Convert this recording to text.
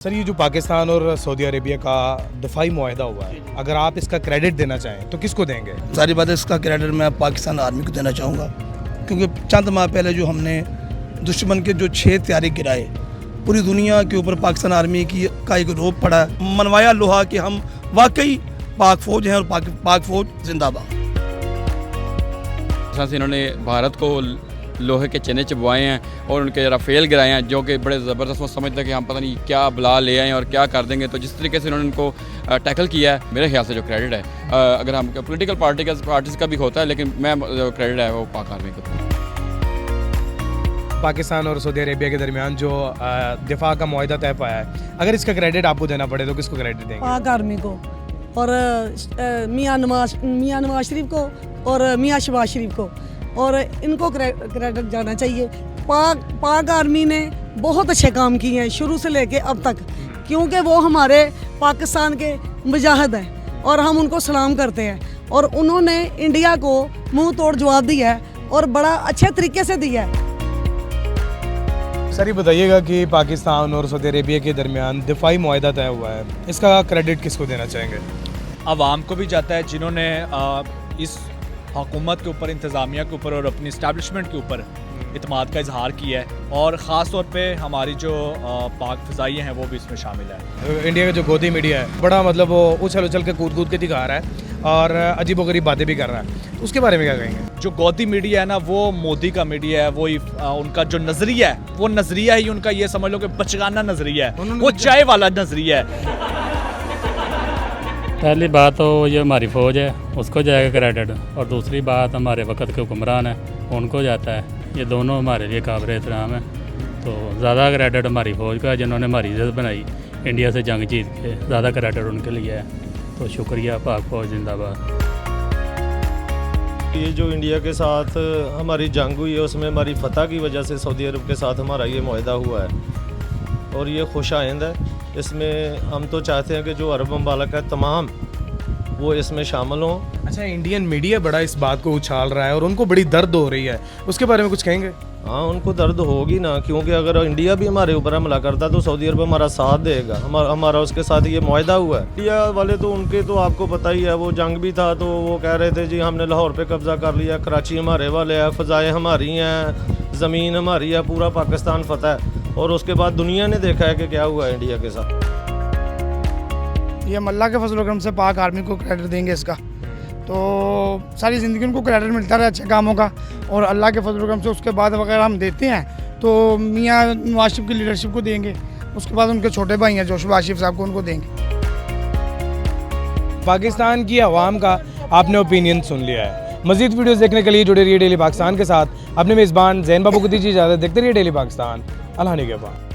Sir ये जो पाकिस्तान और सऊदी अरेबिया का दफाई मुआहदा हुआ है, अगर आप इसका क्रेडिट देना चाहें तो किसको देंगे? सारी बात है, इसका क्रेडिट मैं पाकिस्तान आर्मी को देना चाहूँगा, क्योंकि चंद माह पहले जो हमने दुश्मन के जो 6 त्यारे गिराए, पूरी दुनिया के ऊपर पाकिस्तान आर्मी का एक रोब पड़ा, मनवाया लोहा कि हम वाकई पाक फौज हैं और पाक फौज जिंदाबाद। इन्होंने भारत को लोहे के चने चबवाए हैं और उनके जरा फेल गिराए हैं, जो कि बड़े ज़बरदस्त। वो समझते हैं कि हम पता नहीं क्या बुला ले आए और क्या कर देंगे। तो जिस तरीके से इन्होंने उनको टैकल किया है, मेरे ख्याल से जो क्रेडिट है, अगर हम पॉलिटिकल पार्टीज़ का भी होता है, लेकिन मैं जो क्रेडिट है वो पाक आर्मी को दूँ। पाकिस्तान और सऊदी अरेबिया के दरमियान जो दिफा का मुआहदा तय पाया है, अगर इसका क्रेडिट आपको देना पड़े तो किसको क्रेडिट देंगे? पाक आर्मी को और मियाँ नवाज शरीफ को और मियाँ शहबाज शरीफ को, और इनको क्रेडिट जाना चाहिए। पाक आर्मी ने बहुत अच्छे काम किए हैं शुरू से लेके अब तक, क्योंकि वो हमारे पाकिस्तान के मुजाहिद हैं और हम उनको सलाम करते हैं, और उन्होंने इंडिया को मुंह तोड़ जवाब दिया है और बड़ा अच्छे तरीके से दिया है। सर ये बताइएगा कि पाकिस्तान और सऊदी अरेबिया के दरमियान दिफाई मुआहदा तय हुआ है, इसका क्रेडिट किसको देना चाहेंगे? आवाम को भी जाता है, जिन्होंने इस हुकूमत के ऊपर, इंतज़ामिया के ऊपर और अपनी इस्टेब्लिशमेंट के ऊपर इत्मीद का इजहार किया है, और ख़ास तौर पे हमारी जो पाक फ़िज़ाइयाँ हैं वो भी इसमें शामिल है। इंडिया का जो गोदी मीडिया है, बड़ा मतलब वो उछल के कूद के दिखा रहा है और अजीबोगरीब बातें भी कर रहा है, तो उसके बारे में क्या कहेंगे? जो गोदी मीडिया है ना, वो मोदी का मीडिया है, वो उनका जो नज़रिया है, वो नज़रिया ही उनका, ये समझ लो कि बचगाना नज़रिया है, वो चाय वाला नज़रिया है। पहली बात तो ये हमारी फ़ौज है, उसको जाएगा क्रेडिट, और दूसरी बात हमारे वक्त के हुक्मरान हैं, उनको जाता है। ये दोनों हमारे लिए काबिल एहतराम है, तो ज़्यादा क्रेडिट हमारी फ़ौज का है, जिन्होंने हमारी इज़्ज़त बनाई, इंडिया से जंग जीत के, ज़्यादा क्रेडिट उनके लिए है। तो शुक्रिया, पाक फ़ौज जिंदाबाद। ये जो इंडिया के साथ हमारी जंग हुई है, उसमें हमारी फतह की वजह से सऊदी अरब के साथ हमारा ये मुआहदा हुआ है और ये खुश आइंद है। इसमें हम तो चाहते हैं कि जो अरब ममालिक है तमाम वो इसमें शामिल हों। अच्छा, इंडियन मीडिया बड़ा इस बात को उछाल रहा है और उनको बड़ी दर्द हो रही है, उसके बारे में कुछ कहेंगे? हाँ, उनको दर्द होगी ना, क्योंकि अगर इंडिया भी हमारे ऊपर हमला करता तो सऊदी अरब हमारा साथ देगा। हमारा उसके साथ ये मुआहदा हुआ है। इंडिया वाले तो उनके तो आपको पता ही है, वो जंग भी था तो वो कह रहे थे जी हमने लाहौर पे कब्जा कर लिया, कराची हमारे वाले है, फ़ज़ाएँ हमारी हैं, ज़मीन हमारी है, पूरा पाकिस्तान फतह है। और उसके बाद दुनिया ने देखा है कि क्या हुआ है इंडिया के साथ। ये हम अल्लाह के फजल करम से पाक आर्मी को क्रेडिट देंगे इसका, तो सारी ज़िंदगी उनको क्रेडिट मिलता रहा अच्छे कामों का, और अल्लाह के फजल करम से उसके बाद अगर हम देते हैं तो मियाँ नवाज शरीफ की लीडरशिप को देंगे, उसके बाद उनके छोटे भाई हैं जो शहबाज शरीफ साहब को, उनको देंगे। पाकिस्तान की आवाम का आपने ओपिनियन सुन लिया है। मज़ीद वीडियोस देखने के लिए जुड़े रहिए डेली पाकिस्तान के साथ। अपने मेज़बान ज़ैन बाबू को दीजिए इजाज़त। देखते रहिए डेली पाकिस्तान। अल्लाह निगहबान।